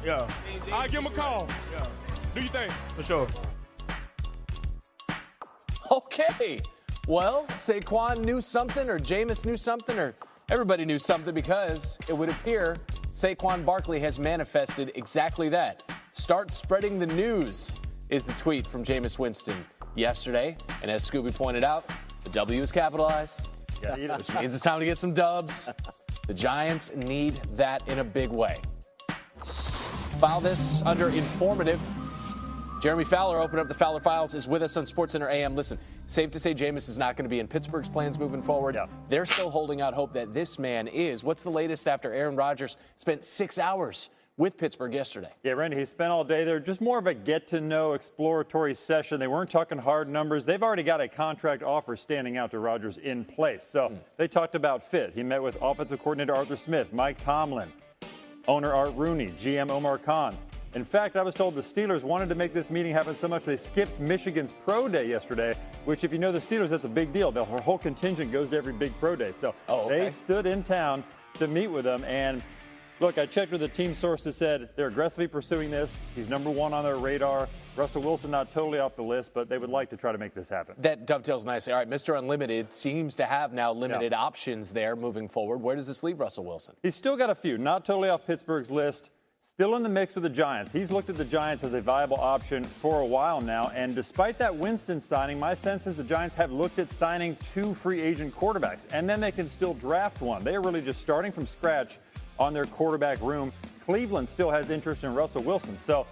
Yeah. I'll give him a call. Yeah. Do you think? For sure. Okay. Well, Saquon knew something, or Jameis knew something, or everybody knew something, because it would appear Saquon Barkley has manifested exactly that. Start spreading the news is the tweet from Jameis Winston yesterday. And as Scooby pointed out, the W is capitalized, which means it's time to get some dubs. The Giants need that in a big way. File this under informative. Jeremy Fowler, open up the Fowler Files, is with us on SportsCenter AM. Listen, safe to say Jameis is not going to be in Pittsburgh's plans moving forward. Yeah. They're still holding out hope that this man is. What's the latest after Aaron Rodgers spent 6 hours with Pittsburgh yesterday? Yeah, Randy, he spent all day there. Just more of a get-to-know exploratory session. They weren't talking hard numbers. They've already got a contract offer standing out to Rodgers in place. So they talked about fit. He met with offensive coordinator Arthur Smith, Mike Tomlin, owner Art Rooney, GM Omar Khan. In fact, I was told the Steelers wanted to make this meeting happen so much they skipped Michigan's pro day yesterday, which, if you know the Steelers, that's a big deal. Their whole contingent goes to every big pro day. So they stood in town to meet with them. And look, I checked with the team sources, said they're aggressively pursuing this. He's number one on their radar. Russell Wilson not totally off the list, but they would like to try to make this happen. That dovetails nicely. All right, Mr. Unlimited seems to have now limited options there moving forward. Where does this leave Russell Wilson? He's still got a few, not totally off Pittsburgh's list. Still in the mix with the Giants. He's looked at the Giants as a viable option for a while now, and despite that Winston signing, my sense is the Giants have looked at signing 2 free agent quarterbacks, and then they can still draft one. They are really just starting from scratch on their quarterback room. Cleveland still has interest in Russell Wilson, so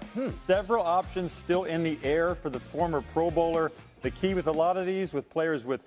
several options still in the air for the former Pro Bowler. The key with a lot of these, with players with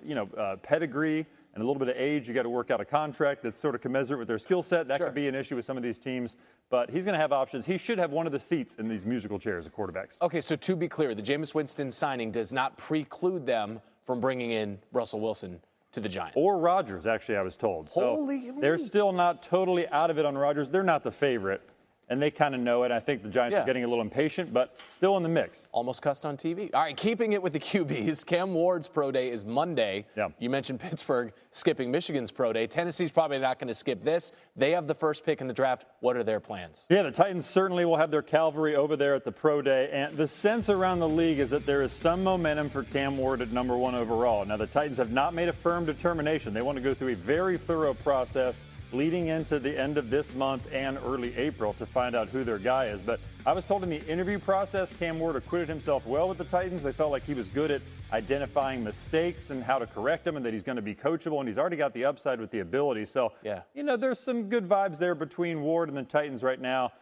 pedigree and a little bit of age, you got to work out a contract that's sort of commensurate with their skill set. That could be an issue with some of these teams, but he's going to have options. He should have one of the seats in these musical chairs of quarterbacks. Okay, so to be clear, the Jameis Winston signing does not preclude them from bringing in Russell Wilson to the Giants. Or Rodgers, actually, I was told. So they're still not totally out of it on Rodgers. They're not the favorite, and they kind of know it. I think the Giants are getting a little impatient, but still in the mix. Almost cussed on TV. All right, keeping it with the QBs, Cam Ward's pro day is Monday. Yeah. You mentioned Pittsburgh skipping Michigan's pro day. Tennessee's probably not going to skip this. They have the first pick in the draft. What are their plans? Yeah, the Titans certainly will have their cavalry over there at the pro day, and the sense around the league is that there is some momentum for Cam Ward at number 1 overall. Now, the Titans have not made a firm determination. They want to go through a very thorough process leading into the end of this month and early April to find out who their guy is. But I was told in the interview process, Cam Ward acquitted himself well with the Titans. They felt like he was good at identifying mistakes and how to correct them, and that he's going to be coachable, and he's already got the upside with the ability. So, there's some good vibes there between Ward and the Titans right now.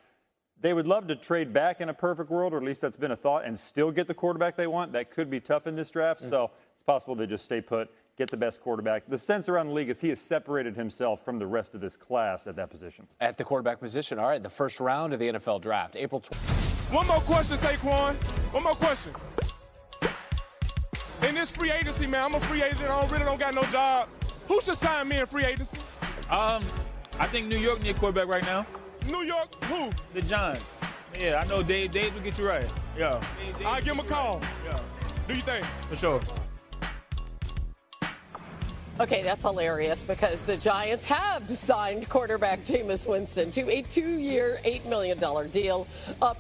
They would love to trade back in a perfect world, or at least that's been a thought, and still get the quarterback they want. That could be tough in this draft, so it's possible they just stay put, get the best quarterback. The sense around the league is he has separated himself from the rest of this class at that position. At the quarterback position. All right, the first round of the NFL draft, April 20th. One more question, Saquon. One more question. In this free agency, man, I'm a free agent. I really don't got no job. Who should sign me in free agency? I think New York need a quarterback right now. New York? Who? The Giants. Yeah, I know Dave will get you right. Yeah. I'll give him a call. Yeah. Do you think? For sure. Okay, that's hilarious because the Giants have signed quarterback Jameis Winston to a 2-year, $8 million deal,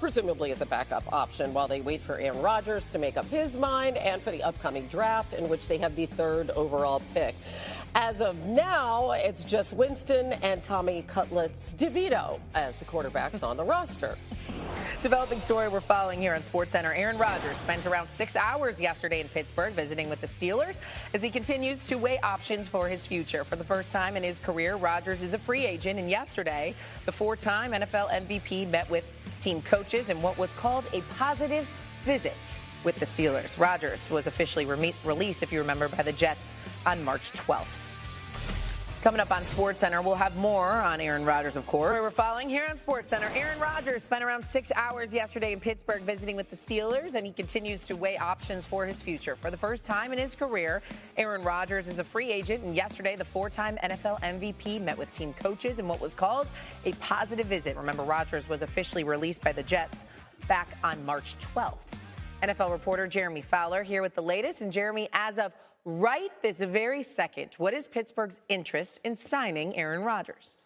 presumably as a backup option while they wait for Aaron Rodgers to make up his mind and for the upcoming draft in which they have the 3rd overall pick. As of now, it's just Winston and Tommy Cutlets DeVito as the quarterbacks on the roster. Developing story we're following here on SportsCenter. Aaron Rodgers spent around 6 hours yesterday in Pittsburgh visiting with the Steelers as he continues to weigh options for his future. For the first time in his career, Rodgers is a free agent, and yesterday, the 4-time NFL MVP met with team coaches in what was called a positive visit with the Steelers. Rodgers was officially released, if you remember, by the Jets on March 12th. Coming up on SportsCenter, we'll have more on Aaron Rodgers, of course. We're following here on SportsCenter. Aaron Rodgers spent around 6 hours yesterday in Pittsburgh visiting with the Steelers, and he continues to weigh options for his future. For the first time in his career, Aaron Rodgers is a free agent, and yesterday the 4-time NFL MVP met with team coaches in what was called a positive visit. Remember, Rodgers was officially released by the Jets back on March 12th. NFL reporter Jeremy Fowler here with the latest. And Jeremy, as of right this very second, what is Pittsburgh's interest in signing Aaron Rodgers?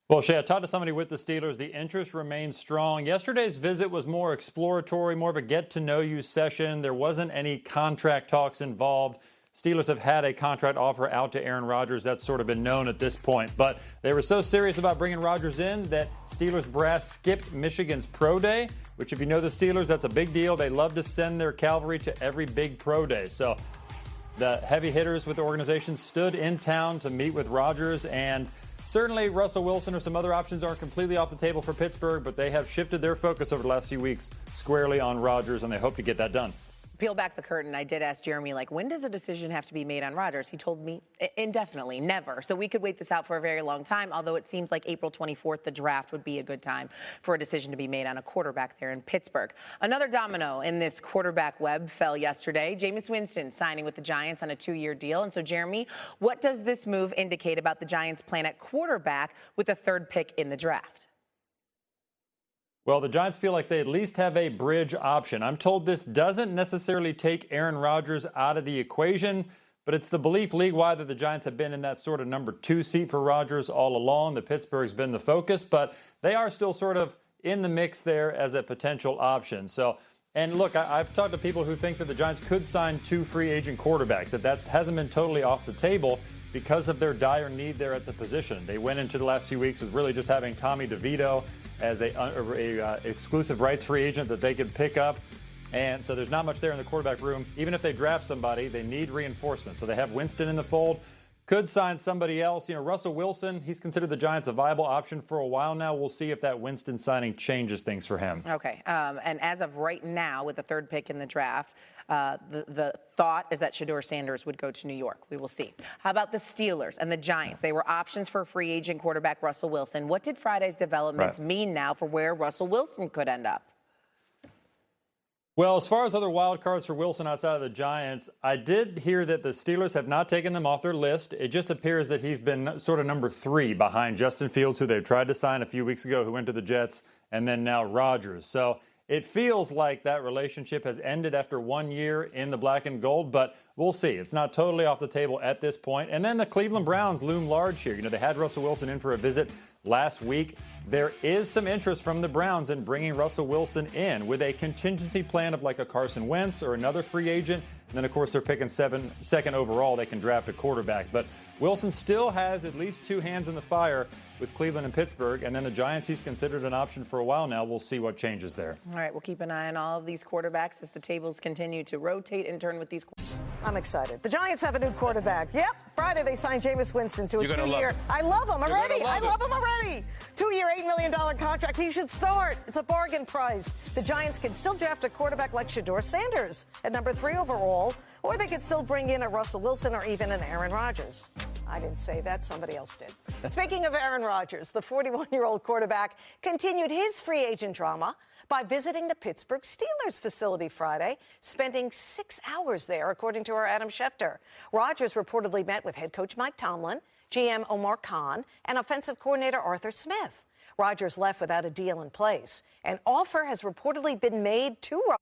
Well, Shay, I talked to somebody with the Steelers. The interest remains strong. Yesterday's visit was more exploratory, more of a get-to-know-you session. There wasn't any contract talks involved. Steelers have had a contract offer out to Aaron Rodgers. That's sort of been known at this point. But they were so serious about bringing Rodgers in that Steelers brass skipped Michigan's Pro Day, which if you know the Steelers, that's a big deal. They love to send their cavalry to every big Pro Day. So the heavy hitters with the organization stood in town to meet with Rodgers, and certainly Russell Wilson or some other options aren't completely off the table for Pittsburgh, but they have shifted their focus over the last few weeks squarely on Rodgers, and they hope to get that done. Peel back the curtain, I did ask Jeremy, when does a decision have to be made on Rodgers? He told me indefinitely, never. So we could wait this out for a very long time, although it seems like April 24th, the draft, would be a good time for a decision to be made on a quarterback there in Pittsburgh. Another domino in this quarterback web fell yesterday. Jameis Winston signing with the Giants on a 2-year deal. And so, Jeremy, what does this move indicate about the Giants' plan at quarterback with the 3rd pick in the draft? Well, the Giants feel like they at least have a bridge option. I'm told this doesn't necessarily take Aaron Rodgers out of the equation, but it's the belief league-wide that the Giants have been in that sort of number 2 seat for Rodgers all along. The Pittsburgh's been the focus, but they are still sort of in the mix there as a potential option. So, and look, I've talked to people who think that the Giants could sign 2 free agent quarterbacks, that hasn't been totally off the table because of their dire need there at the position. They went into the last few weeks with really just having Tommy DeVito as a exclusive rights free agent that they could pick up. And so there's not much there in the quarterback room. Even if they draft somebody, they need reinforcement. So they have Winston in the fold. Could sign somebody else. Russell Wilson, he's considered the Giants a viable option for a while now. We'll see if that Winston signing changes things for him. Okay. And as of right now, with the 3rd pick in the draft, the thought is that Shedeur Sanders would go to New York. We will see. How about the Steelers and the Giants? They were options for free agent quarterback Russell Wilson. What did Friday's developments mean now for where Russell Wilson could end up? Well, as far as other wild cards for Wilson outside of the Giants, I did hear that the Steelers have not taken them off their list. It just appears that he's been sort of number 3 behind Justin Fields, who they've tried to sign a few weeks ago, who went to the Jets, and then now Rodgers. So it feels like that relationship has ended after 1 year in the black and gold, but we'll see. It's not totally off the table at this point. And then the Cleveland Browns loom large here. They had Russell Wilson in for a visit last week. There is some interest from the Browns in bringing Russell Wilson in with a contingency plan of like a Carson Wentz or another free agent. And then, of course, they're picking second overall. They can draft a quarterback. But Wilson still has at least 2 hands in the fire with Cleveland and Pittsburgh. And then the Giants, he's considered an option for a while now. We'll see what changes there. All right, we'll keep an eye on all of these quarterbacks as the tables continue to rotate and turn with these. I'm excited. The Giants have a new quarterback. Yep. Friday, they signed Jameis Winston to a 2-year. I love him already. I love him already. 2-year, $8 million contract. He should start. It's a bargain price. The Giants can still draft a quarterback like Shedeur Sanders at number 3 overall, or they could still bring in a Russell Wilson or even an Aaron Rodgers. I didn't say that. Somebody else did. Speaking of Aaron Rodgers, the 41-year-old quarterback continued his free agent drama by visiting the Pittsburgh Steelers facility Friday, spending 6 hours there, according to our Adam Schefter. Rodgers reportedly met with head coach Mike Tomlin, GM Omar Khan, and offensive coordinator Arthur Smith. Rodgers left without a deal in place. An offer has reportedly been made to Rodgers